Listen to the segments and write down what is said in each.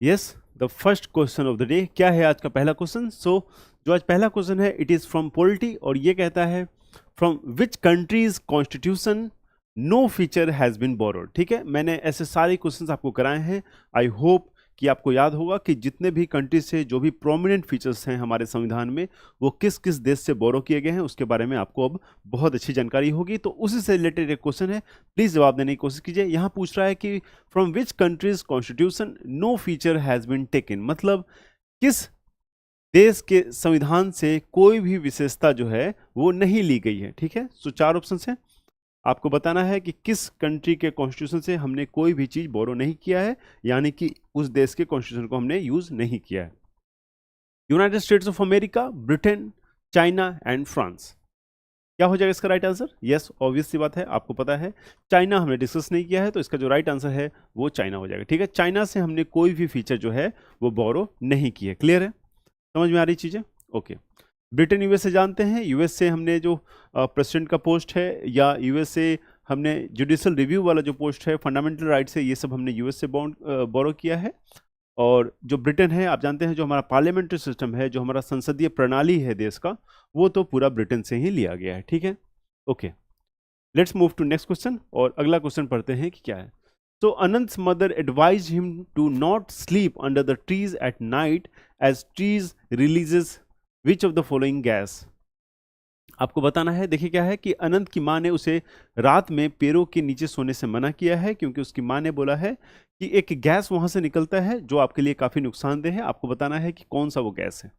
Yes, the first question of the day क्या है आज का पहला क्वेश्चन? जो आज पहला क्वेश्चन है इट इज फ्रॉम पॉलिटी और ये कहता है from which countries constitution no feature has been borrowed. ठीक है, मैंने ऐसे सारे क्वेश्चंस आपको कराए हैं। आई होप कि आपको याद होगा कि जितने भी कंट्रीज से जो भी प्रोमिनेंट फीचर्स हैं हमारे संविधान में वो किस किस देश से बोरो किए गए हैं उसके बारे में आपको अब बहुत अच्छी जानकारी होगी। तो उसी से रिलेटेड एक क्वेश्चन है, प्लीज जवाब देने की कोशिश कीजिए। यहाँ पूछ रहा है कि from which countries constitution no feature has been taken, मतलब किस देश के संविधान से कोई भी विशेषता जो है वो नहीं ली गई है। ठीक है, सो चार ऑप्शन हैं, आपको बताना है कि किस कंट्री के कॉन्स्टिट्यूशन से हमने कोई भी चीज बोरो नहीं किया है, यानी कि उस देश के कॉन्स्टिट्यूशन को हमने यूज नहीं किया है। United states of America, Britain, China and France. क्या हो जाएगा इसका राइट आंसर? यस, ऑब्वियस सी बात है, आपको पता है चाइना हमने डिस्कस नहीं किया है, तो इसका जो राइट आंसर है वो चाइना हो जाएगा। ठीक है, चाइना से हमने कोई भी फीचर जो है वो बोरो नहीं की है। क्लियर है, समझ में आ रही चीजें? ओके। ब्रिटेन यूएसए जानते हैं, यूएसए हमने जो प्रेसिडेंट का पोस्ट है, या यूएसए हमने जुडिशियल रिव्यू वाला जो पोस्ट है, फंडामेंटल राइट्स है, ये सब हमने यूएस से बोरो किया है। और जो ब्रिटेन है आप जानते हैं, जो हमारा पार्लियामेंट्री सिस्टम है, जो हमारा संसदीय प्रणाली है देश का, वो तो पूरा ब्रिटेन से ही लिया गया है। ठीक है, okay, let's move to next question. और अगला क्वेश्चन पढ़ते हैं कि क्या है। So Anant's mother advised him to not sleep under the trees at night as trees releases which of the following gas? आपको बताना है। देखिए क्या है कि अनंत की माँ ने उसे रात में पेड़ों के नीचे सोने से मना किया है, क्योंकि उसकी माँ ने बोला है कि एक गैस वहां से निकलता है जो आपके लिए काफी नुकसानदेह है। आपको बताना है कि कौन सा वो गैस है।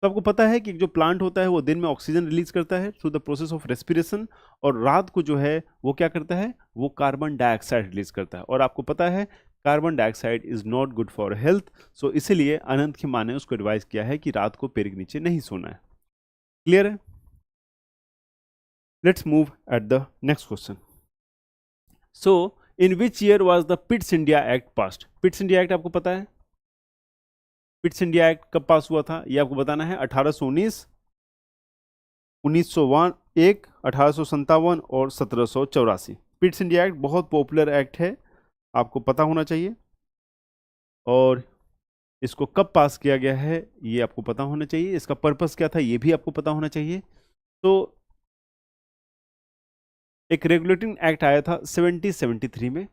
तो आपको पता है कि जो प्लांट होता है वो दिन में ऑक्सीजन रिलीज करता है through the process of respiration, और रात को जो है वो क्या करता है, वो कार्बन डाइऑक्साइड रिलीज करता है। और आपको पता है carbon dioxide is not good for health, so इसीलिए अनंत की माँ ने उसको एडवाइस किया है कि रात को पेड़ के नीचे नहीं सोना है। क्लियर है? Let's move at the next question. So in which year was the Pitt's India act passed? Pitt's India act आपको पता है, पिट्स इंडिया एक्ट कब पास हुआ था ये आपको बताना है। 1819, 1901, 1857 और 1784। पिट्स इंडिया एक्ट बहुत पॉपुलर एक्ट है, आपको पता होना चाहिए। और इसको कब पास किया गया है ये आपको पता होना चाहिए, इसका पर्पस क्या था ये भी आपको पता होना चाहिए। तो एक रेगुलेटिंग एक्ट आया था 1773 में,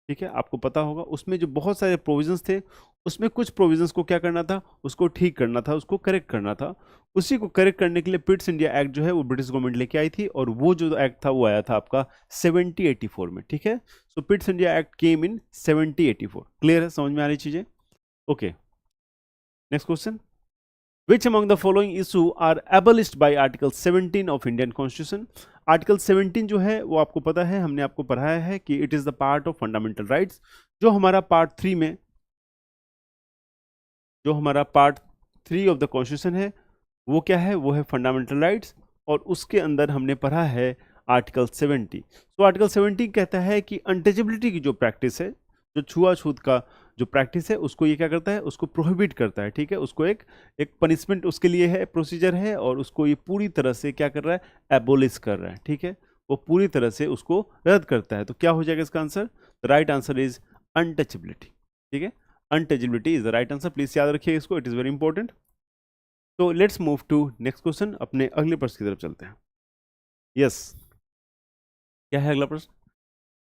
ठीक है, आपको पता होगा। उसमें जो बहुत सारे प्रोविजंस थे, उसमें कुछ प्रोविजंस को क्या करना था, उसको ठीक करना था, उसको करेक्ट करना था। उसी को करेक्ट करने के लिए पिट्स इंडिया एक्ट जो है वो ब्रिटिश गवर्नमेंट लेके आई थी, और वो जो एक्ट था वो आया था आपका 1784 में। ठीक है, सो पिट्स इंडिया एक्ट केम इन 1784। क्लियर है, समझ में आ रही चीजें? Okay, next question. Which among the following issue are abolished by Article 17 of Indian Constitution? Article 17 जो है वो आपको पता है, हमने आपको पढ़ाया है कि it is the part of fundamental rights. जो हमारा पार्ट 3 में, जो हमारा पार्ट 3 ऑफ द कॉन्स्टिट्यूशन है वो क्या है, वो है फंडामेंटल राइट्स, और उसके अंदर हमने पढ़ा है आर्टिकल 70। तो आर्टिकल 70 कहता है कि अनटचेबिलिटी की जो प्रैक्टिस है, जो छुआछूत का जो प्रैक्टिस है, उसको ये क्या करता है, उसको प्रोहिबिट करता है। ठीक है, उसको एक एक पनिशमेंट उसके लिए है, प्रोसीजर है, और उसको ये पूरी तरह से क्या कर रहा है, एबोलिश कर रहा है। ठीक है, वो पूरी तरह से उसको रद्द करता है। तो क्या हो जाएगा इसका answer? The right answer is untouchability. ठीक है, untouchability is the right answer, please याद रखिए इसको, इट इज वेरी इंपॉर्टेंट। तो let's move to next question, अपने अगले प्रश्न की तरफ चलते हैं। यस, क्या है अगला प्रश्न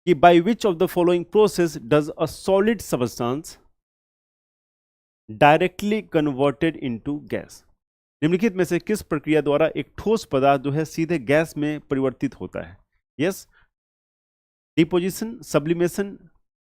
कि by which of the following process does a solid substance directly converted into gas? निम्नलिखित में से किस प्रक्रिया द्वारा एक ठोस पदार्थ जो है सीधे गैस में परिवर्तित होता है? यस, डिपोजिशन, सब्लिमेशन,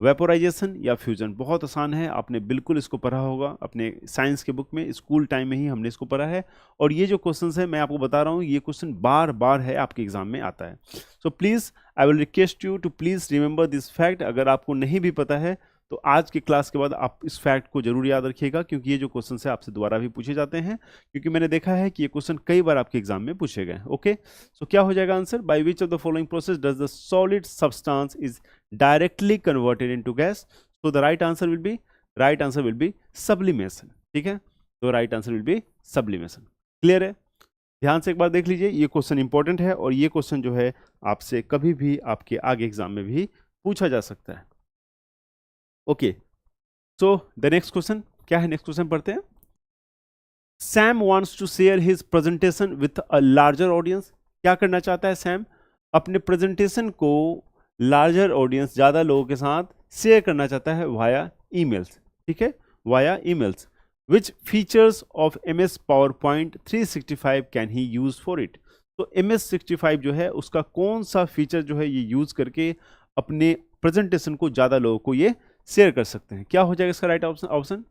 वेपोराइजेशन या फ्यूजन। बहुत आसान है, आपने बिल्कुल इसको पढ़ा होगा अपने साइंस के बुक में, स्कूल टाइम में ही हमने इसको पढ़ा है। और ये जो क्वेश्चन है मैं आपको बता रहा हूँ, ये क्वेश्चन बार बार है आपके एग्जाम में आता है। So please I will request you to please remember this fact. अगर आपको नहीं भी पता है तो आज की क्लास के बाद आप इस फैक्ट को जरूर याद रखिएगा, क्योंकि ये जो क्वेश्चन है आपसे दोबारा भी पूछे जाते हैं, क्योंकि मैंने देखा है कि ये क्वेश्चन कई बार आपके एग्जाम में पूछे गए। ओके, सो क्या हो जाएगा answer? By which of the following process does the solid substance is directly converted into gas? So the right answer will be sublimation। ठीक है, तो right answer will be sublimation। Clear है? ध्यान से एक बार देख लीजिए, ये क्वेश्चन इंपॉर्टेंट है, और ये क्वेश्चन जो है आपसे कभी भी आपके आगे एग्जाम में भी पूछा जा सकता है। Okay, so the next question क्या है, नेक्स्ट क्वेश्चन पढ़ते हैं. Sam wants to share his presentation with a larger audience. क्या करना चाहता है सैम? अपने प्रेजेंटेशन को लार्जर ऑडियंस, ज़्यादा लोगों के साथ शेयर करना चाहता है वाया ईमेल्स. ठीक है, via emails. Which features of MS PowerPoint 365 can he use for it. तो MS65 जो है उसका कौन सा फीचर जो है ये यूज करके अपने प्रेजेंटेशन को ज़्यादा लोगों को ये शेयर कर सकते हैं. क्या हो जाएगा इसका right option?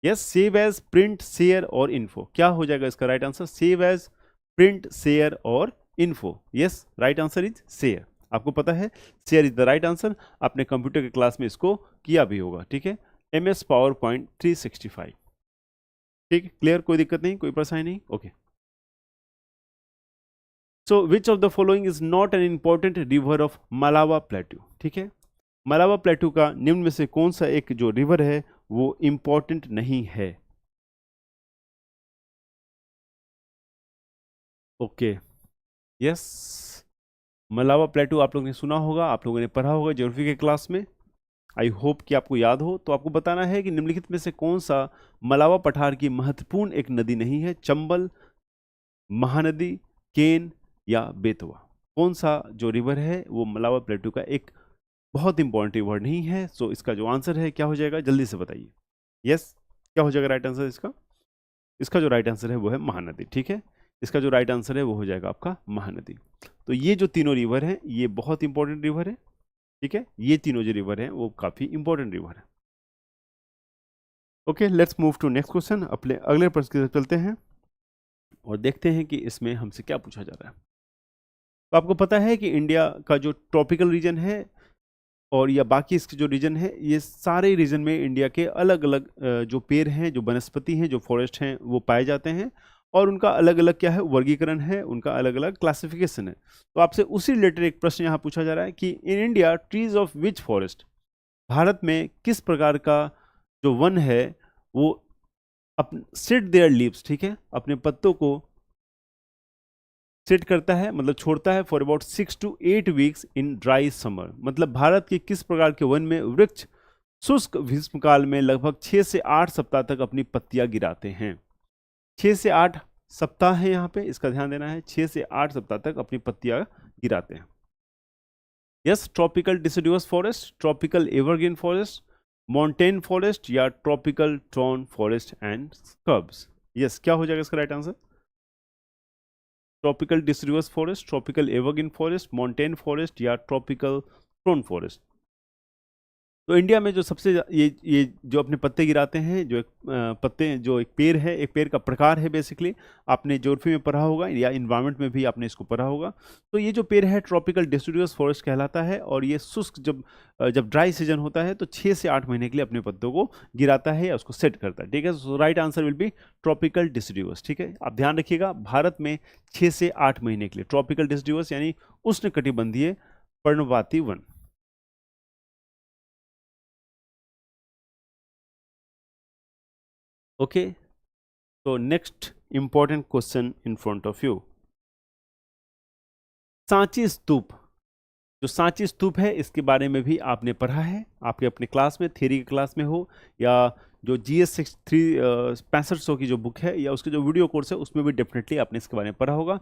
Yes, save as, print, share और इन्फो. क्या हो जाएगा इसका right answer? Save as, print, share और info. Yes, right answer is share. आपको पता है share is the right answer. आपने कंप्यूटर के क्लास में इसको किया भी होगा. ठीक है, MS PowerPoint 365. ठीक, क्लियर, कोई दिक्कत नहीं, कोई परेशानी नहीं. Okay. So which of the following is not an important river of Malwa plateau. ठीक है, मलावा प्लेट्यू का निम्न में से कौन सा एक जो रिवर है वो इंपॉर्टेंट नहीं है? ओके, यस, मलावा प्लेट्यू आप लोगों ने सुना होगा, आप लोगों ने पढ़ा होगा ज्योग्राफी के क्लास में. आई होप कि आपको याद हो. तो आपको बताना है कि निम्नलिखित में से कौन सा मलावा पठार की महत्वपूर्ण एक नदी नहीं है? चंबल, महानदी, केन या बेतवा. कौन सा जो रिवर है वो मलावा प्लेट्यू का एक बहुत इंपॉर्टेंट रिवर नहीं है? सो इसका जो आंसर है क्या हो जाएगा, जल्दी से बताइए. यस, क्या हो जाएगा राइट आंसर इसका? इसका जो राइट आंसर है वो है महानदी. ठीक है, इसका जो राइट आंसर है वो हो जाएगा आपका महानदी. तो ये जो तीनों रिवर हैं ये बहुत इंपॉर्टेंट रिवर है. ठीक है, ये तीनों जो रिवर हैं वो काफी इंपॉर्टेंट रिवर है. Okay, let's move to next question. अपने अगले प्रश्न की तरफ चलते हैं और देखते हैं कि इसमें हमसे क्या पूछा जा रहा है. तो आपको पता है कि इंडिया का जो ट्रॉपिकल रीजन है और या बाकी इसके जो रीजन है, ये सारे रीजन में इंडिया के अलग अलग जो पेड़ हैं, जो वनस्पति हैं, जो फॉरेस्ट हैं वो पाए जाते हैं और उनका अलग अलग क्या है, वर्गीकरण है, उनका अलग अलग क्लासिफिकेशन है. तो आपसे उसी रिलेटेड एक प्रश्न यहाँ पूछा जा रहा है कि in India trees of which forest. Bharat में किस प्रकार का जो वन है वो सेट देयर लीव्स. ठीक है, अपने पत्तों को सेट करता है, मतलब छोड़ता है for about 6 to 8 weeks in dry summer. मतलब भारत के किस प्रकार के वन में वृक्ष शुष्क ग्रीष्मकाल में लगभग 6 से 8 सप्ताह तक अपनी पत्तियां गिराते हैं. 6 से 8 सप्ताह है यहाँ पे, इसका ध्यान देना है. 6 से 8 सप्ताह तक अपनी पत्तियां गिराते हैं. Yes, tropical deciduous forest, tropical evergreen forest, mountain forest या tropical thorn forest and scrubs. Yes, क्या हो जाएगा इसका right answer? Tropical deciduous forest, tropical evergreen forest, mountain forest या ट्रॉपिकल ट्रोन फॉरेस्ट. तो इंडिया में जो सबसे ये जो अपने पत्ते गिराते हैं, जो एक पत्ते, जो एक पेड़ है, एक पेड़ का प्रकार है बेसिकली, आपने ज्योग्राफी में पढ़ा होगा या इन्वायरमेंट में भी आपने इसको पढ़ा होगा. तो ये जो पेड़ है ट्रॉपिकल डिसिडुअस फॉरेस्ट कहलाता है और ये शुष्क जब ड्राई सीजन होता है तो 6 से 8 महीने के लिए अपने पत्तों को गिराता है या उसको सेट करता है. ठीक है, so right answer will be tropical deciduous. ठीक है, आप ध्यान रखिएगा, भारत में 6 से 8 महीने के लिए ट्रॉपिकल डिसिडुअस यानी उष्णकटिबंधीय पर्णपाती वन. ओके, तो next important question in front of you. Sanchi stupa. जो सांची स्तूप है इसके बारे में भी आपने पढ़ा है आपके अपने क्लास में, थ्योरी की क्लास में हो या जो GS 6500 की जो बुक है या उसके जो वीडियो कोर्स है उसमें भी डेफिनेटली आपने इसके बारे में पढ़ा होगा.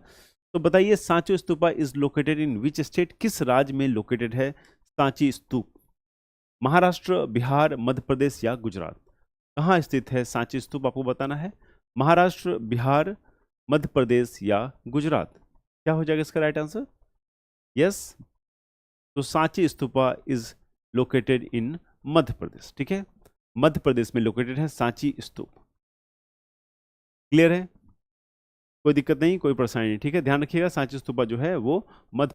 तो बताइए, Sanchi stupa is located in which state. किस राज्य में लोकेटेड है सांची स्तूप? महाराष्ट्र, बिहार, मध्य प्रदेश या गुजरात. कहाँ स्थित है सांची स्तूप, आपको बताना है. महाराष्ट्र, बिहार, मध्य प्रदेश या गुजरात. क्या हो जाएगा इसका राइट आंसर? यस, तो Sanchi stupa is located in Madhya Pradesh. ठीक है, मध्य प्रदेश में लोकेटेड है सांची स्तूप. क्लियर है, कोई दिक्कत नहीं, कोई परेशानी नहीं. ठीक है, ध्यान रखिएगा, सांची स्तूपा जो है वो मध्य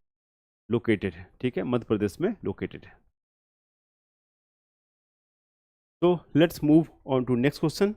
लोकेटेड है. ठीक है, मध्य प्रदेश में लोकेटेड है. तो let's move on to next question.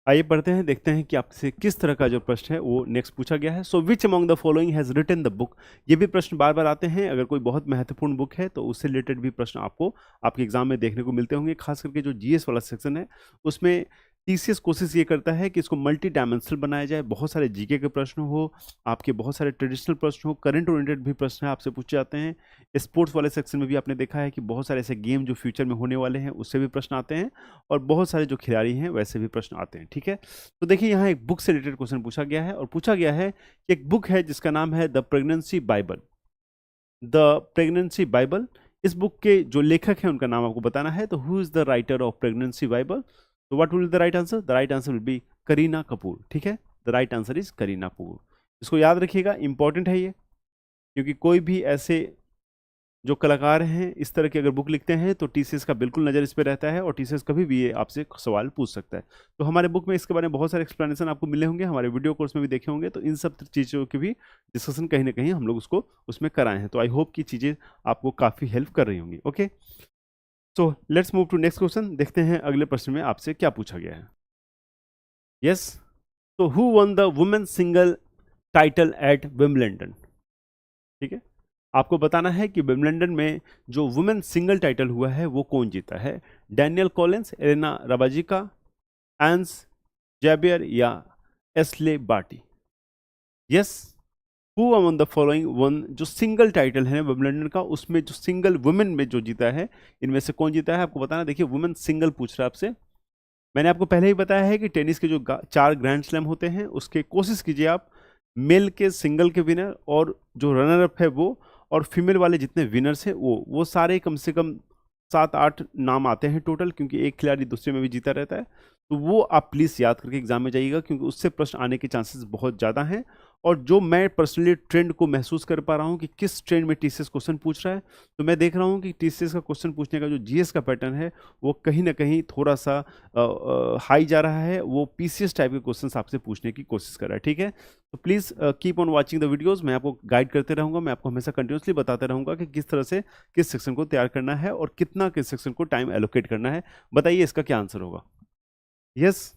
आइए पढ़ते हैं, देखते हैं कि आपसे किस तरह का जो प्रश्न है वो नेक्स्ट पूछा गया है. So which among the following has written the book. ये भी प्रश्न बार बार आते हैं. अगर कोई बहुत महत्वपूर्ण बुक है तो उससे रिलेटेड भी प्रश्न आपको आपके एग्जाम में देखने को मिलते होंगे. खास करके जो GS वाला सेक्शन है उसमें टीसीएस कोशिश ये करता है कि इसको मल्टी डायमेंशनल बनाया जाए, बहुत सारे जीके के प्रश्न हो, आपके बहुत सारे ट्रेडिशनल प्रश्न हो, करंट ओरिएंटेड भी प्रश्न आपसे पूछे जाते हैं। स्पोर्ट्स वाले सेक्शन में भी आपने देखा है कि बहुत सारे ऐसे गेम जो फ्यूचर में होने वाले हैं उससे भी प्रश्न आते हैं, और बहुत सारे जो खिलाड़ी हैं वैसे भी प्रश्न आते हैं। ठीक है, तो देखिए यहाँ एक बुक से रिलेटेड क्वेश्चन पूछा गया है, और पूछा गया है कि एक बुक है जिसका नाम है the pregnancy Bible. The pregnancy Bible, इस बुक के जो लेखक हैं उनका नाम आपको बताना है। तो who is the writer of pregnancy bible? तो what will be the right answer? The right answer will be Kareena Kapoor. ठीक है, the right answer is Kareena Kapoor. इसको याद रखिएगा, इंपॉर्टेंट है ये, क्योंकि कोई भी ऐसे जो कलाकार हैं इस तरह की अगर बुक लिखते हैं तो टीसीएस का बिल्कुल नज़र इस पर रहता है, और टीसीएस कभी भी ये आपसे सवाल पूछ सकता है। तो हमारे बुक में इसके बारे में बहुत सारे एक्सप्लेनेशन आपको मिले होंगे, हमारे वीडियो कोर्स में भी देखे होंगे, तो इन सब चीज़ों की भी डिस्कशन कहीं ना कहीं हम लोग उसको उसमें कराए हैं। तो आई होप कि चीज़ें आपको काफ़ी हेल्प कर रही होंगी। Okay, so let's move to next question. देखते हैं अगले प्रश्न में आपसे क्या पूछा गया है। यस, तो who one the women single title at Wimbledon? ठीक है, आपको बताना है कि विंबलडन में जो वुमेन सिंगल टाइटल हुआ है वो कौन जीता है? Danielle Collins, Elena Rybakina, Ons Jabeur या Ashleigh Barty? Yes, who among the following one, जो सिंगल टाइटल है विंबलडन का उसमें जो सिंगल वुमेन में जो जीता है, इनमें से कौन जीता है आपको बताना। देखिए वुमेन सिंगल पूछ रहा है आपसे। मैंने आपको पहले ही बताया है कि टेनिस के जो 4 ग्रैंड स्लैम होते हैं उसके कोशिश कीजिए आप मेल के सिंगल के विनर और जो रनर अप है वो, और फीमेल वाले जितने विनर्स हैं वो सारे कम से कम 7-8 नाम आते हैं टोटल, क्योंकि एक खिलाड़ी दूसरे में भी जीता रहता है। तो वो आप प्लीज़ याद करके एग्जाम में जाइएगा, क्योंकि उससे प्रश्न आने के चांसेस बहुत ज़्यादा हैं। और जो मैं पर्सनली ट्रेंड को महसूस कर पा रहा हूँ कि किस ट्रेंड में टीसीएस क्वेश्चन पूछ रहा है, तो मैं देख रहा हूँ कि टीसीएस का क्वेश्चन पूछने का जो जीएस का पैटर्न है वो कहीं ना कहीं थोड़ा सा हाई जा रहा है, वो पीसीएस टाइप के क्वेश्चन आपसे पूछने की कोशिश कर रहा है। ठीक है, तो please keep on watching the videos, मैं आपको गाइड करते रहूँगा, मैं आपको हमेशा कंटिन्यूसली बताते रहूँगा कि किस तरह से किस सेक्शन को तैयार करना है और कितना किस सेक्शन को टाइम एलोकेट करना है। बताइए इसका क्या आंसर होगा? Yes,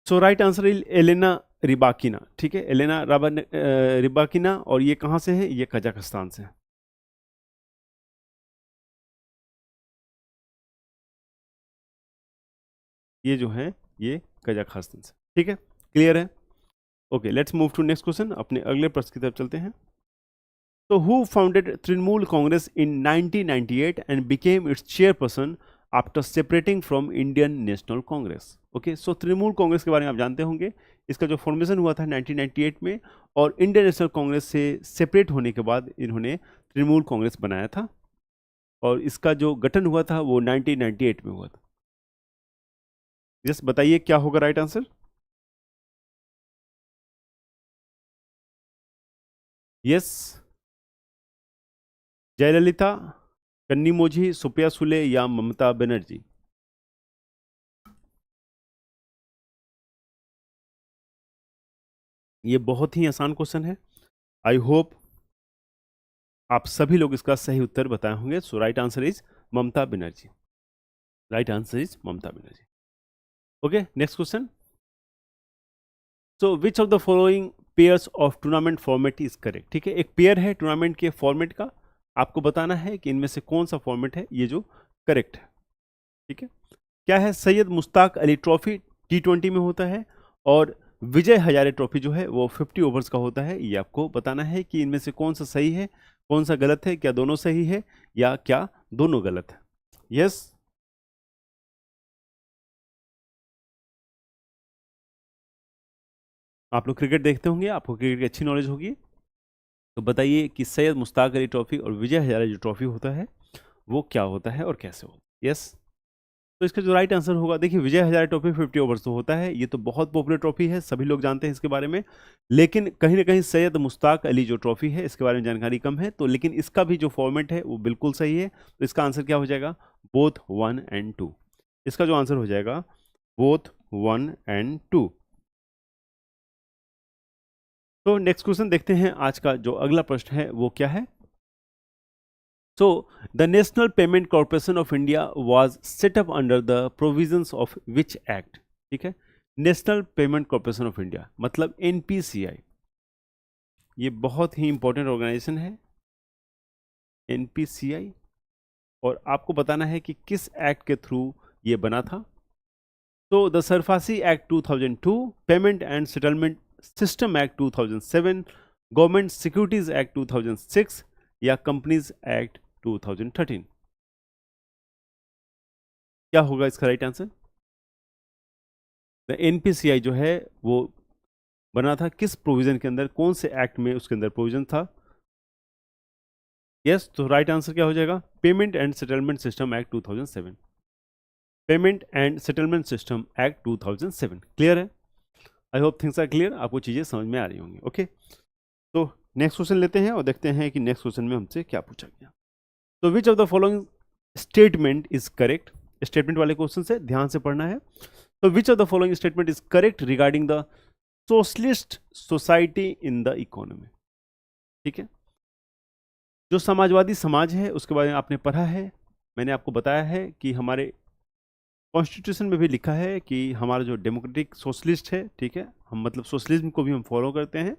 so right answer is Elena Rybakina. ठीक है, एलेना रिबाकिना, और ये कहाँ से है? ये कजाकिस्तान से है। ये जो है ये कजाकिस्तान से। ठीक है, क्लियर है? Okay, let's move to next question. अपने अगले प्रश्न की तरफ चलते हैं। तो who founded Trinamool Congress in 1998 and became its chairperson after separating from Indian National Congress? Okay, so Trinamool Congress के बारे में आप जानते होंगे। इसका जो फॉर्मेशन हुआ था 1998 में, और इंडियन नेशनल कांग्रेस से सेपरेट होने के बाद इन्होंने तृणमूल कांग्रेस बनाया था, और इसका जो गठन हुआ था वो 1998 में हुआ था। यस, बताइए क्या होगा right answer? Yes, Jayalalithaa, Kanimozhi, Supriya Sule या ममता बनर्जी? ये बहुत ही आसान क्वेश्चन है। आई होप आप सभी लोग इसका सही उत्तर बताए होंगे। So right answer is Mamata Banerjee. Right answer is Mamata Banerjee. Okay, next question. So which of the following pairs of tournament format is correct? ठीक है, एक पेयर है टूर्नामेंट के फॉर्मेट का, आपको बताना है कि इनमें से कौन सा फॉर्मेट है ये जो करेक्ट है। ठीक है, क्या है? सैयद मुश्ताक अली ट्रॉफी T20 में होता है, और विजय हजारे ट्रॉफी जो है वो 50 ओवर्स का होता है। ये आपको बताना है कि इनमें से कौन सा सही है, कौन सा गलत है, क्या दोनों सही है या क्या दोनों गलत है? यस, आप लोग क्रिकेट देखते होंगे, आपको क्रिकेट की अच्छी नॉलेज होगी, तो बताइए कि सैयद मुश्ताक अली ट्रॉफी और विजय हजारे जो ट्रॉफी होता है वो क्या होता है और कैसे होता है? यस, तो इसका जो राइट आंसर होगा, देखिए विजय हजारे ट्रॉफी 50 ओवर्स तो होता है, ये तो बहुत पॉपुलर ट्रॉफी है, सभी लोग जानते हैं इसके बारे में। लेकिन कहीं ना कहीं सैयद मुश्ताक अली जो ट्रॉफी है इसके बारे में जानकारी कम है, तो लेकिन इसका भी जो फॉर्मेट है वो बिल्कुल सही है। तो इसका आंसर क्या हो जाएगा? Both 1 and 2। इसका जो आंसर हो जाएगा बोथ 1 एंड 2। तो नेक्स्ट क्वेश्चन देखते हैं, आज का जो अगला प्रश्न है वो क्या है। So, the National Payment Corporation of India was set up under the provisions of which act? ठीक है, national payment corporation of India मतलब एनपीसीआई, ये बहुत ही इंपॉर्टेंट ऑर्गेनाइजेशन है एनपीसीआई। और आपको बताना है कि किस एक्ट के थ्रू ये बना था। तो the SARFAESI act 2002, payment and settlement system act 2007, government securities act 2006 या कंपनीज एक्ट 2013। क्या होगा इसका राइट आंसर? द एनपीसीआई जो है वो बना था किस प्रोविजन के अंदर, कौन से एक्ट में उसके अंदर प्रोविजन था? यस, तो राइट आंसर क्या हो जाएगा? Payment and settlement system act 2007। Payment and settlement system act 2007। Clear है? I hope things are clear, आपको चीजें समझ में आ रही होंगी। ओके, तो नेक्स्ट क्वेश्चन लेते हैं और देखते हैं कि नेक्स्ट क्वेश्चन में हमसे क्या पूछा गया। तो विच of the following statement is correct? Statement वाले क्वेश्चन से ध्यान से पढ़ना है। तो विच of the following statement is correct regarding the socialist society in the economy? ठीक है, जो समाजवादी समाज है उसके बारे में आपने पढ़ा है। मैंने आपको बताया है कि हमारे कॉन्स्टिट्यूशन में भी लिखा है कि हमारा जो डेमोक्रेटिक सोशलिस्ट है, ठीक है, हम मतलब सोशलिज्म को भी हम फॉलो करते हैं।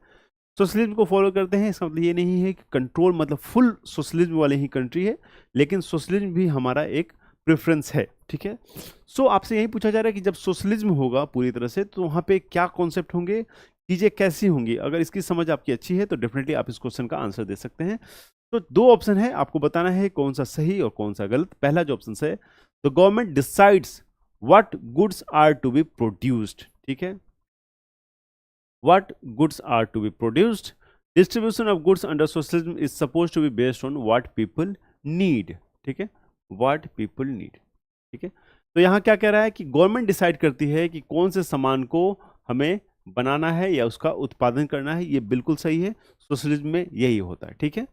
सोशलिज्म को फॉलो करते हैं इसका मतलब ये नहीं है कि कंट्रोल मतलब फुल सोशलिज्म वाले ही कंट्री है, लेकिन सोशलिज्म भी हमारा एक प्रेफरेंस है। ठीक है, सो आपसे यही पूछा जा रहा है कि जब सोशलिज्म होगा पूरी तरह से तो वहाँ पे क्या कॉन्सेप्ट होंगे, चीज़ें कैसी होंगी। अगर इसकी समझ आपकी अच्छी है तो डेफिनेटली आप इस क्वेश्चन का आंसर दे सकते हैं। तो दो ऑप्शन है, आपको बताना है कौन सा सही और कौन सा गलत। पहला जो ऑप्शन है, the government decides what goods are to be produced. ठीक है, what goods are to be produced. Distribution of goods under socialism is supposed to be based on what people need. ठीक है, what people need. ठीक है, तो यहाँ क्या कह रहा है कि गवर्नमेंट डिसाइड करती है कि कौन से सामान को हमें बनाना है या उसका उत्पादन करना है। ये बिल्कुल सही है, सोशलिज्म में यही होता है। ठीक है,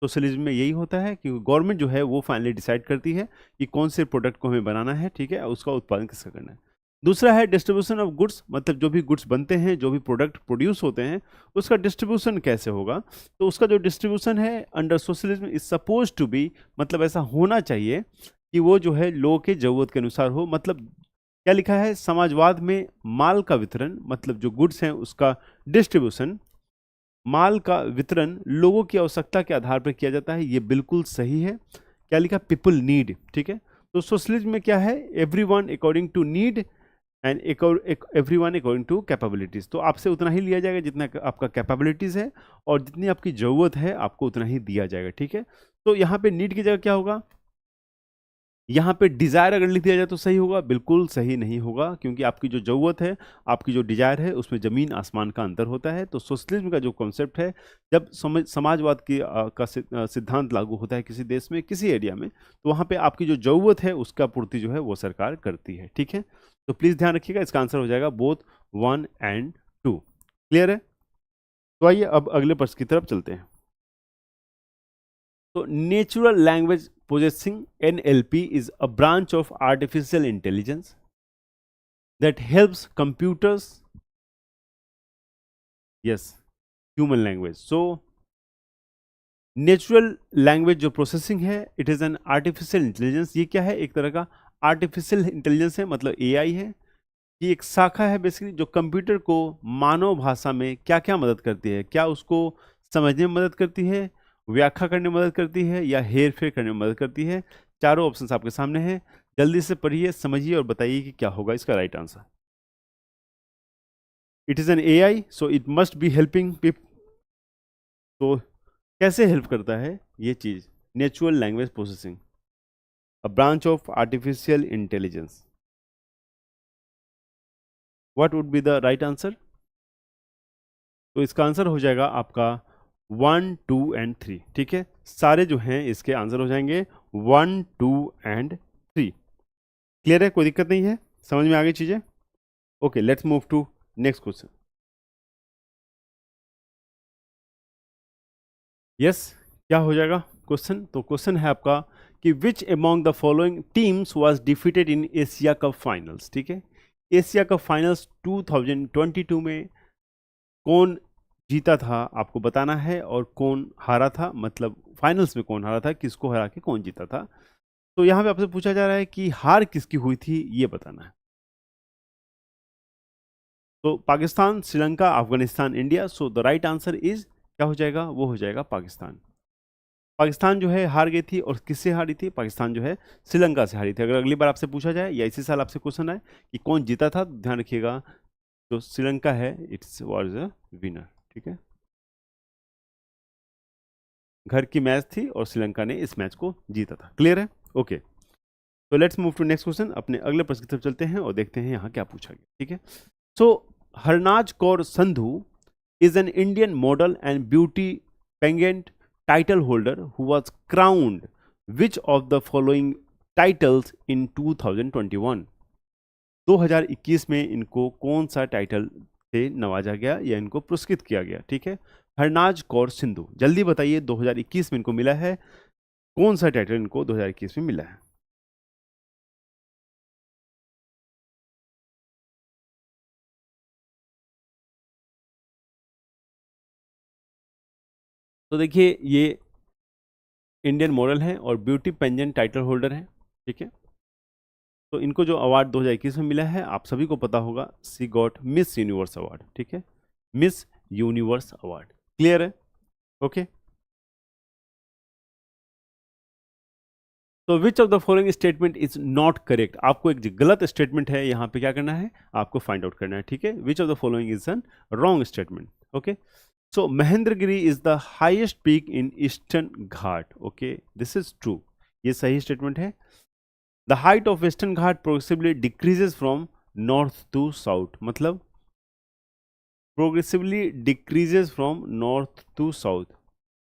सोशलिज्म में यही होता है कि गवर्नमेंट जो है वो फाइनली डिसाइड करती है कि कौन से प्रोडक्ट को हमें बनाना है, ठीक है, उसका उत्पादन किसका करना है। दूसरा है डिस्ट्रीब्यूशन ऑफ गुड्स, मतलब जो भी गुड्स बनते हैं, जो भी प्रोडक्ट प्रोड्यूस होते हैं, उसका डिस्ट्रीब्यूशन कैसे होगा। तो उसका जो डिस्ट्रीब्यूशन है under socialism is suppose to be, मतलब ऐसा होना चाहिए कि वो जो है लोगों के ज़रूरत के अनुसार हो। मतलब क्या लिखा है, समाजवाद में माल का वितरण, मतलब जो गुड्स हैं उसका डिस्ट्रीब्यूशन, माल का वितरण लोगों की आवश्यकता के आधार पर किया जाता है। ये बिल्कुल सही है। क्या लिखा, पीपल नीड। ठीक है, तो सोशलिज्म में क्या है, everyone according to need and everyone according to capabilities. तो आपसे उतना ही लिया जाएगा जितना आपका कैपेबिलिटीज है, और जितनी आपकी जरूरत है आपको उतना ही दिया जाएगा। ठीक है, तो यहाँ पे नीड की जगह क्या होगा, यहाँ पे डिजायर अगर लिख दिया जाए तो सही होगा? बिल्कुल सही नहीं होगा, क्योंकि आपकी जो जरूरत है, आपकी जो डिजायर है, उसमें जमीन आसमान का अंतर होता है। तो सोशलिज्म का जो कॉन्सेप्ट है, जब समाजवाद की का सिद्धांत लागू होता है किसी देश में, किसी एरिया में, तो वहाँ पे आपकी जो जरूरत है उसका पूर्ति जो है वो सरकार करती है। ठीक है, तो प्लीज ध्यान रखिएगा, इसका आंसर हो जाएगा बोथ 1 एंड 2। क्लियर है? तो आइए अब अगले प्रश्न की तरफ चलते हैं। तो natural language processing NLP is a branch of artificial intelligence that helps computers, yes, human language. So natural language जो प्रोसेसिंग है, it is an artificial intelligence. ये क्या है, एक तरह का आर्टिफिशियल इंटेलिजेंस है, मतलब AI है। ये एक शाखा है बेसिकली जो कंप्यूटर को मानव भाषा में क्या क्या मदद करती है, क्या उसको समझने में मदद करती है, व्याख्या करने में मदद करती है, या हेर फेर करने में मदद करती है। चारों ऑप्शंस आपके सामने हैं, जल्दी से पढ़िए, समझिए और बताइए कि क्या होगा इसका right answer. It is an AI, so it must be helping people. तो कैसे हेल्प करता है ये चीज़, natural language processing, a branch of artificial intelligence. What would be the right answer? तो इसका आंसर हो जाएगा आपका 1, 2 एंड 3। ठीक है, सारे जो हैं इसके आंसर हो जाएंगे 1, 2 एंड 3। क्लियर है? कोई दिक्कत नहीं है, समझ में आ गई चीजें? Okay, let's move to next question. Yes, क्या हो जाएगा क्वेश्चन? तो क्वेश्चन है आपका कि which among the following teams was defeated in Asia cup finals. ठीक है, एशिया कप फाइनल्स 2022 में कौन जीता था आपको बताना है, और कौन हारा था, मतलब फाइनल्स में कौन हारा था, किसको हरा के कौन जीता था। तो यहाँ पे आपसे पूछा जा रहा है कि हार किसकी हुई थी, ये बताना है। तो Pakistan, Sri Lanka, Afghanistan, India. So the right answer is क्या हो जाएगा, वो हो जाएगा पाकिस्तान। पाकिस्तान जो है हार गई थी, और किससे हारी थी? पाकिस्तान जो है श्रीलंका से हारी थी। अगर अगली बार आपसे पूछा जाए या इसी साल आपसे क्वेश्चन आए कि कौन जीता था, तो ध्यान रखिएगा जो श्रीलंका है इट्स वाज अ विनर। ठीक है, घर की मैच थी और श्रीलंका ने इस मैच को जीता था। क्लियर है? ओके, तो let's move to next question. अपने अगले प्रश्न की तरफ चलते हैं और देखते हैं यहाँ क्या पूछा गया। ठीक है, सो Harnaaz Kaur Sandhu is an Indian model and beauty pageant title holder who was crowned which of the following titles in 2021? 2021 में इनको कौन सा टाइटल से नवाजा गया या इनको पुरस्कृत किया गया? ठीक है, हरनाज कौर सिंधु, जल्दी बताइए 2021 में इनको मिला है कौन सा टाइटल? इनको 2021 में मिला है। तो देखिए ये इंडियन मॉडल है और ब्यूटी पेंजेंट टाइटल होल्डर है। ठीक है, तो इनको जो अवार्ड 2021 में मिला है आप सभी को पता होगा, सी गॉट मिस यूनिवर्स अवार्ड। ठीक है, मिस यूनिवर्स अवार्ड। क्लियर है? ओके, तो विच of the following statement is not correct? आपको एक गलत स्टेटमेंट है यहाँ पे क्या करना है, आपको फाइंड आउट करना है। ठीक है, which of the following is an wrong statement? Okay, so Mahendragiri is the highest peak in eastern Ghat. Okay, this is true, ये सही स्टेटमेंट है। The height of western Ghat progressively decreases from north to south, मतलब progressively decreases from north to south.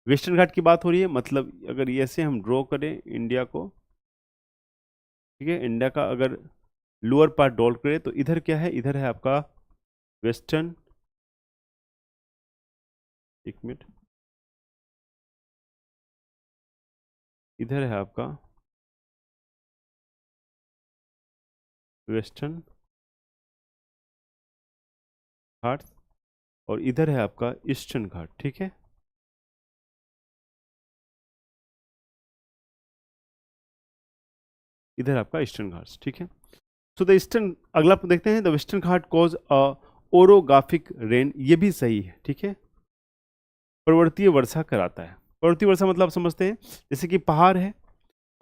Western Ghat की बात हो रही है, मतलब अगर ये ऐसे हम ड्रॉ करें इंडिया को, ठीक है, इंडिया का अगर लोअर पार्ट ड्रॉ करें तो इधर क्या है? इधर है आपका वेस्टर्न, एक मिनट, इधर है आपका वेस्टर्न घाट और इधर है आपका ईस्टर्न घाट। ठीक है, इधर आपका ईस्टर्न घाट। ठीक है, सो द ईस्टर्न, अगला देखते हैं, the western Ghat cause a orographic rain, ये भी सही है। ठीक है, पर्वतीय वर्षा कराता है। पर्वतीय वर्षा मतलब आप समझते हैं, जैसे कि पहाड़ है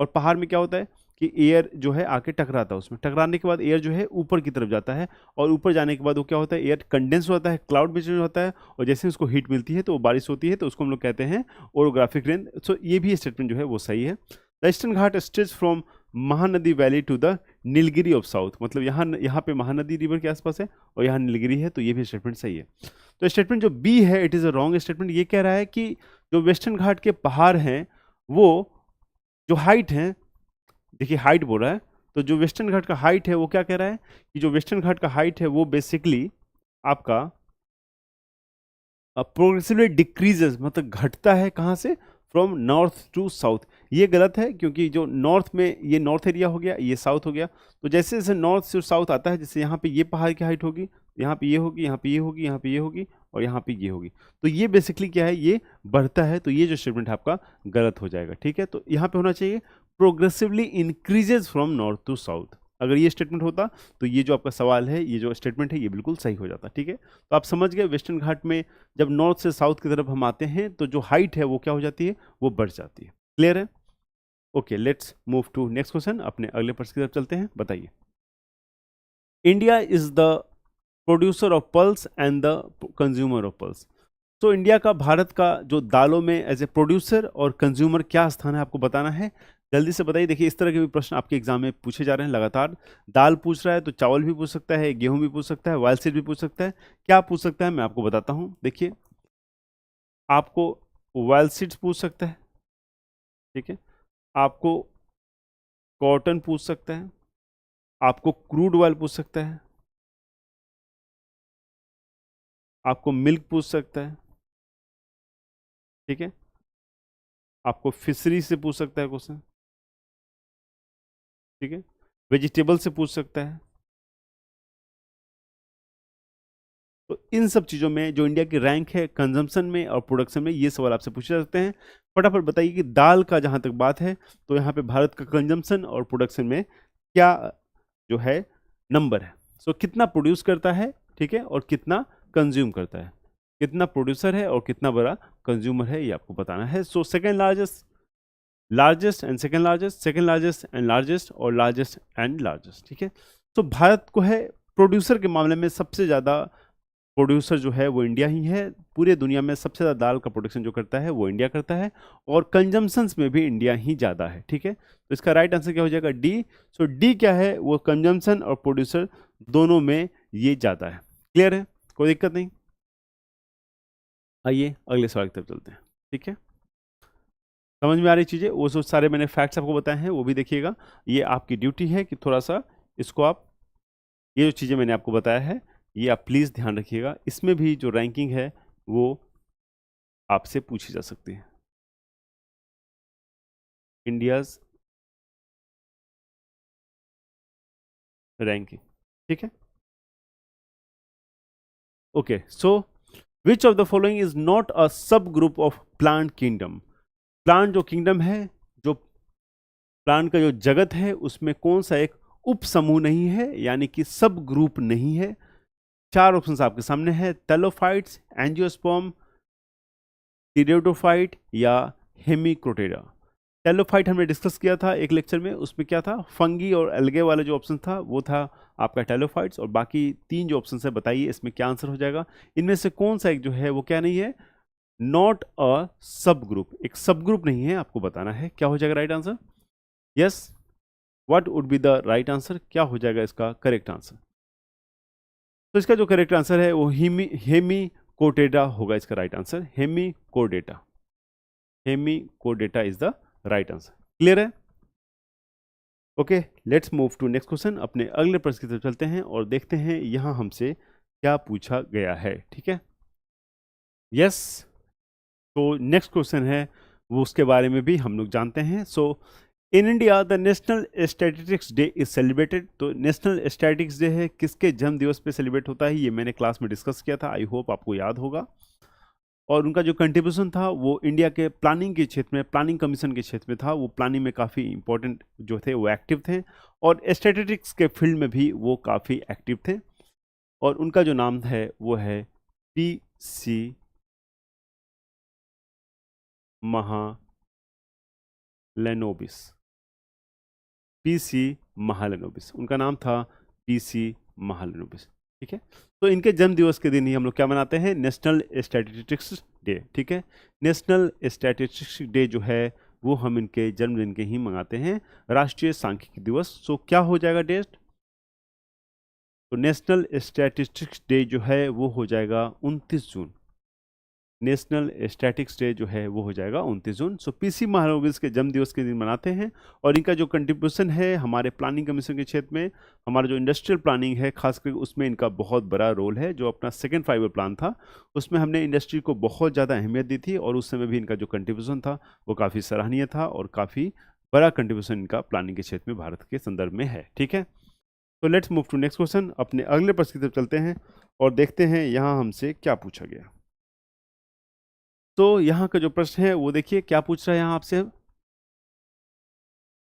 और पहाड़ में क्या होता है कि एयर जो है आके टकराता है, उसमें टकराने के बाद एयर जो है ऊपर की तरफ जाता है और ऊपर जाने के बाद वो क्या होता है, एयर कंडेंस होता है, क्लाउड में चेंज होता है और जैसे उसको हीट मिलती है तो वो बारिश होती है, तो उसको हम लोग कहते हैं ओरोग्राफिक रेन। सो ये भी स्टेटमेंट जो है वो सही है। The Eastern Ghat stretch from Mahanadi valley to the Nilgiri of south, मतलब यहाँ पे महानदी रिवर के आसपास है और यहाँ नीलगिरी है, तो ये भी स्टेटमेंट सही है। तो स्टेटमेंट जो बी है it is a wrong statement. ये कह रहा है कि जो वेस्टर्न घाट के पहाड़ हैं वो जो हाइट है, देखिए हाइट बोल रहा है, तो जो वेस्टर्न घाट का हाइट है वो क्या कह रहा है कि जो वेस्टर्न घाट का हाइट है वो बेसिकली आपका प्रोग्रेसिवली डिक्रीजेस, मतलब घटता है कहाँ से? From north to south. ये गलत है क्योंकि जो नॉर्थ में ये नॉर्थ एरिया हो गया, ये साउथ हो गया, तो जैसे जैसे नॉर्थ से साउथ आता है, जैसे यहाँ पे ये पहाड़ की हाइट होगी, यहाँ पे ये होगी, यहाँ पे ये होगी, यहाँ पे ये होगी और यहाँ पे ये होगी, तो ये बेसिकली क्या है, ये बढ़ता है, तो ये जो स्टेटमेंट है आपका गलत हो जाएगा। ठीक है, तो यहाँ पे होना चाहिए progressively increases from north to south. अगर ये स्टेटमेंट होता तो ये जो आपका सवाल है, ये जो स्टेटमेंट है, ये बिल्कुल सही हो जाता। ठीक है, तो आप समझ गए, वेस्टर्न घाट में जब नॉर्थ से साउथ की तरफ हम आते हैं तो जो हाइट है वो क्या हो जाती है, वो बढ़ जाती है। क्लियर है? Okay, let's move to next question. अपने अगले प्रश्न की तरफ चलते हैं। बताइए, India is the producer of pulse and the consumer of pulse. तो इंडिया का, भारत का जो दालों में एज ए प्रोड्यूसर और कंज्यूमर क्या स्थान है, आपको बताना है। जल्दी से बताइए। देखिए इस तरह के भी प्रश्न आपके एग्जाम में पूछे जा रहे हैं लगातार। दाल पूछ रहा है तो चावल भी पूछ सकता है, गेहूं भी पूछ सकता है, ऑयल सीड भी पूछ सकता है। क्या पूछ सकता है मैं आपको बताता हूँ। देखिए आपको ऑयल सीड्स पूछ सकता है, ठीक है, आपको कॉटन पूछ सकता है, आपको क्रूड ऑयल पूछ सकता है, आपको मिल्क पूछ सकता है, ठीक है, आपको फिशरी से पूछ सकता है क्वेश्चन, ठीक है, वेजिटेबल से पूछ सकता है। तो इन सब चीज़ों में जो इंडिया की रैंक है कंजम्पशन में और प्रोडक्शन में, ये सवाल आपसे पूछे जाते हैं। फटाफट बताइए कि दाल का जहाँ तक बात है तो यहाँ पे भारत का कंजम्पशन और प्रोडक्शन में क्या जो है नंबर है। सो कितना प्रोड्यूस करता है, ठीक है, और कितना कंज्यूम करता है। कितना प्रोड्यूसर है और कितना बड़ा कंज्यूमर है, ये आपको बताना है। So second largest, largest and second largest, second largest and largest और लार्जेस्ट एंड लार्जेस्ट, ठीक है। तो भारत को है प्रोड्यूसर के मामले में सबसे ज़्यादा प्रोड्यूसर जो है वो इंडिया ही है। पूरे दुनिया में सबसे ज़्यादा दाल का प्रोडक्शन जो करता है वो इंडिया करता है, और कंजम्पशंस में भी इंडिया ही ज़्यादा है, ठीक है। तो इसका राइट आंसर क्या हो जाएगा? डी। सो डी क्या है? वो कंजम्पशन और प्रोड्यूसर दोनों में ये ज़्यादा है। क्लियर है? कोई दिक्कत नहीं। आइए अगले सवाल की तरफ चलते हैं, ठीक है। समझ में आ रही चीज़ें, वो जो सारे मैंने फैक्ट्स आपको बताए हैं वो भी देखिएगा। ये आपकी ड्यूटी है कि थोड़ा सा इसको आप, ये जो चीज़ें मैंने आपको बताया है ये आप प्लीज़ ध्यान रखिएगा। इसमें भी जो रैंकिंग है वो आपसे पूछी जा सकती है। इंडियाज रैंकिंग, ठीक है। Okay, so which of the following is not a sub group of plant kingdom? Plant जो किंगडम है, जो प्लांट का जो जगत है, उसमें कौन सा एक उप समूह नहीं है, यानी कि सब ग्रुप नहीं है? चार ऑप्शंस आपके सामने है, टेलोफाइट्स, एंजियोस्पर्म, टीरियोडोफाइट या हेमिक्रोटेरा। टेलोफाइट हमने डिस्कस किया था एक लेक्चर में, उसमें क्या था, फंगी और एल्गे वाला जो ऑप्शन था वो था आपका टेलोफाइट्स, और बाकी तीन जो ऑप्शन है बताइए इसमें क्या आंसर हो जाएगा। इनमें से कौन सा एक जो है वो क्या नहीं है? नॉट अ सब ग्रुप, एक सब ग्रुप नहीं है, आपको बताना है क्या हो जाएगा right answer. Yes, what would be the right answer? क्या हो जाएगा इसका करेक्ट आंसर? तो इसका जो करेक्ट आंसर है वो हेमिकोडेटा होगा इसका right answer. Hemichordata, hemichordata is the right answer. Clear है? Okay, let's move to next question. अपने अगले प्रश्न की तरफ चलते हैं और देखते हैं यहां हमसे क्या पूछा गया है, ठीक है। यस, तो नेक्स्ट क्वेश्चन है वो उसके बारे में भी हम लोग जानते हैं। So in India the national statistics day is celebrated. तो नेशनल स्टैटिस्टिक्स डे है किसके जन्म दिवस पे सेलिब्रेट होता है? ये मैंने क्लास में डिस्कस किया था, आई होप आपको याद होगा। और उनका जो कंट्रीब्यूशन था वो इंडिया के प्लानिंग के क्षेत्र में, प्लानिंग कमीशन के क्षेत्र में था। वो प्लानिंग में काफ़ी इंपॉर्टेंट जो थे वो एक्टिव थे, और स्टैटिस्टिक्स के फील्ड में भी वो काफ़ी एक्टिव थे। और उनका जो नाम है वो है पी.सी. महालनोबिस। पी.सी. महालनोबिस, उनका नाम था पी.सी. महालनोबिस, ठीक है। तो इनके जन्म दिवस के दिन ही हम लोग क्या मनाते हैं? नेशनल स्टैटिस्टिक्स डे, ठीक है। नेशनल स्टैटिस्टिक्स डे जो है वो हम इनके जन्मदिन के ही मनाते हैं, राष्ट्रीय सांख्यिकी दिवस। सो क्या हो जाएगा डेट? तो नेशनल स्टैटिस्टिक्स डे जो है वो हो जाएगा 29 जून। नेशनल स्टैटिक्स डे जो है वो हो जाएगा 29 जून। सो पी.सी. महालनोबिस के जन्म दिवस के दिन मनाते हैं, और इनका जो कंट्रीब्यूशन है हमारे प्लानिंग कमीशन के क्षेत्र में, हमारा जो इंडस्ट्रियल प्लानिंग है खासकर उसमें इनका बहुत बड़ा रोल है। जो अपना सेकेंड 5 ईयर प्लान था उसमें हमने इंडस्ट्री को बहुत ज़्यादा अहमियत दी थी, और उस समय भी इनका जो कंट्रीब्यूशन था वो काफ़ी सराहनीय था, और काफ़ी बड़ा कंट्रीब्यूशन इनका प्लानिंग के क्षेत्र में भारत के संदर्भ में है, ठीक है। तो let's move to next question. अपने अगले प्रश्न की तरफ चलते हैं और देखते हैं यहाँ हमसे क्या पूछा गया। तो यहाँ का जो प्रश्न है वो देखिए क्या पूछ रहा है यहाँ आपसे।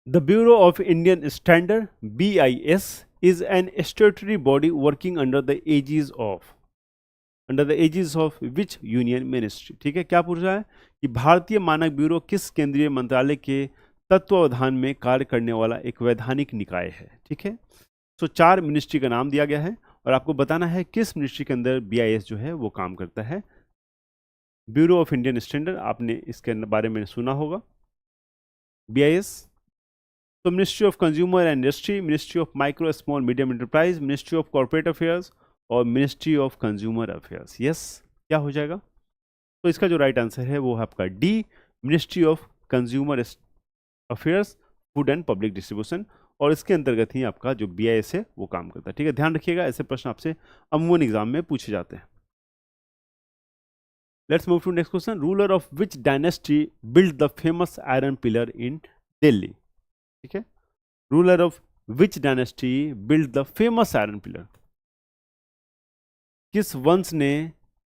The bureau of Indian standard BIS is an statutory body working under the aegis of which union ministry, ठीक है। क्या पूछ रहा है कि भारतीय मानक ब्यूरो किस केंद्रीय मंत्रालय के तत्वावधान में कार्य करने वाला एक वैधानिक निकाय है, ठीक है। सो 4 मिनिस्ट्री का नाम दिया गया है, और आपको बताना है किस मिनिस्ट्री के अंदर BIS जो है वो काम करता है। ब्यूरो ऑफ इंडियन स्टैंडर्ड, आपने इसके बारे में सुना होगा। BIS, तो ministry of consumer and industry, ministry of micro small medium enterprise, ministry of corporate affairs और ministry of consumer affairs. Yes, क्या हो जाएगा? तो इसका जो राइट आंसर है वो है आपका D, ministry of consumer affairs, food and public distribution, और इसके अंतर्गत ही आपका जो BIS है वो काम करता है, ठीक है। ध्यान रखिएगा, ऐसे प्रश्न आपसे अमूमन एग्जाम में पूछे जाते हैं। Let's move to next question. Ruler of which dynasty built the famous iron pillar in Delhi? ठीक है, ruler of which dynasty build the famous iron pillar? किस वंश ने,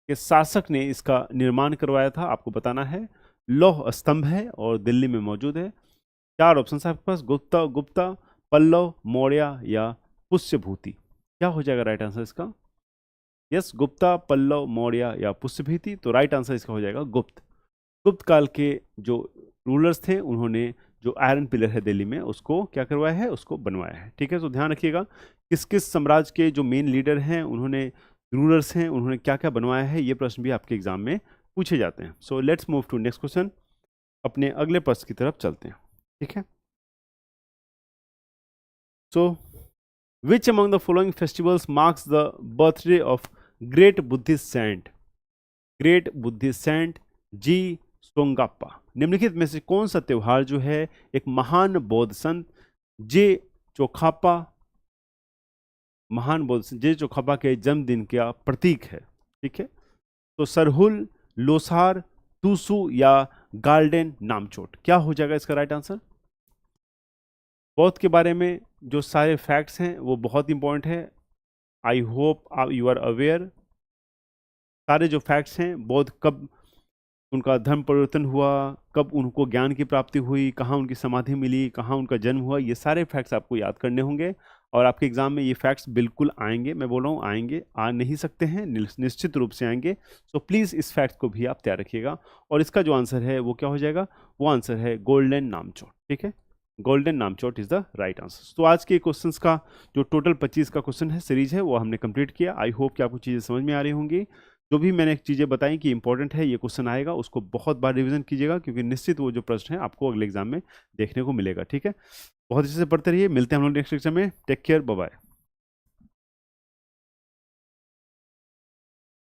किस शासक ने इसका निर्माण करवाया था? आपको बताना है। लौह स्तंभ है और दिल्ली में मौजूद है। 4 ऑप्शन है आपके पास, गुप्ता, पल्लव, मौर्य या पुष्यभूति। क्या हो जाएगा राइट आंसर इसका? यस, गुप्ता, पल्लव, मौर्य या पुष्यभीति। तो राइट आंसर इसका हो जाएगा गुप्त। गुप्त काल के जो रूलर्स थे उन्होंने जो आयरन पिलर है दिल्ली में उसको क्या करवाया है, उसको बनवाया है। ठीक है, तो ध्यान रखिएगा किस किस साम्राज्य के जो मेन लीडर हैं उन्होंने, रूलर्स हैं, उन्होंने क्या क्या बनवाया है, ये प्रश्न भी आपके एग्जाम में पूछे जाते हैं। So let's move to next question, अपने अगले प्रश्न की तरफ चलते हैं। ठीक है, so which among the following festivals marks the birthday of great Buddhist saint? Great Buddhist saint Je Tsongkhapa. निम्नलिखित में से कौन सा त्योहार जो है एक महान बौद्ध संत जे चोखाप्पा, महान बौद्ध संत जे चोखाप्पा के जन्मदिन का प्रतीक है? ठीक है, तो सरहुल, लोसार, टूसू या गार्डन नामचोट, क्या हो जाएगा इसका राइट आंसर? बौद्ध के बारे में जो सारे फैक्ट्स हैं वो बहुत इंपॉर्टेंट है। I hope you are aware, सारे जो फैक्ट्स हैं, बौद्ध कब उनका धर्म परिवर्तन हुआ, कब उनको ज्ञान की प्राप्ति हुई, कहाँ उनकी समाधि मिली, कहाँ उनका जन्म हुआ, ये सारे फैक्ट्स आपको याद करने होंगे और आपके एग्जाम में ये फैक्ट्स बिल्कुल आएंगे। मैं बोल रहा हूँ आएंगे, आ नहीं सकते हैं, निश्चित रूप से आएंगे। सो प्लीज़ इस फैक्ट को भी आप तैयार रखिएगा। और इसका जो आंसर है वो क्या हो जाएगा? वो आंसर है गोल्डन नामचोट। ठीक है, गोल्डन नामचोट इज द राइट आंसर। तो आज के क्वेश्चंस का जो टोटल 25 का क्वेश्चन है सीरीज है वो हमने कंप्लीट किया। आई होप कि आपको चीज़ें समझ में आ रही होंगी। जो भी मैंने चीज़ें बताई कि इंपॉर्टेंट है, ये क्वेश्चन आएगा, उसको बहुत बार रिवीजन कीजिएगा क्योंकि निश्चित वो जो प्रश्न है आपको अगले एग्जाम में देखने को मिलेगा। ठीक है, बहुत अच्छे से पढ़ते रहिए। मिलते हैं हम लोग नेक्स्ट लेक्चर में। Take care, bye bye.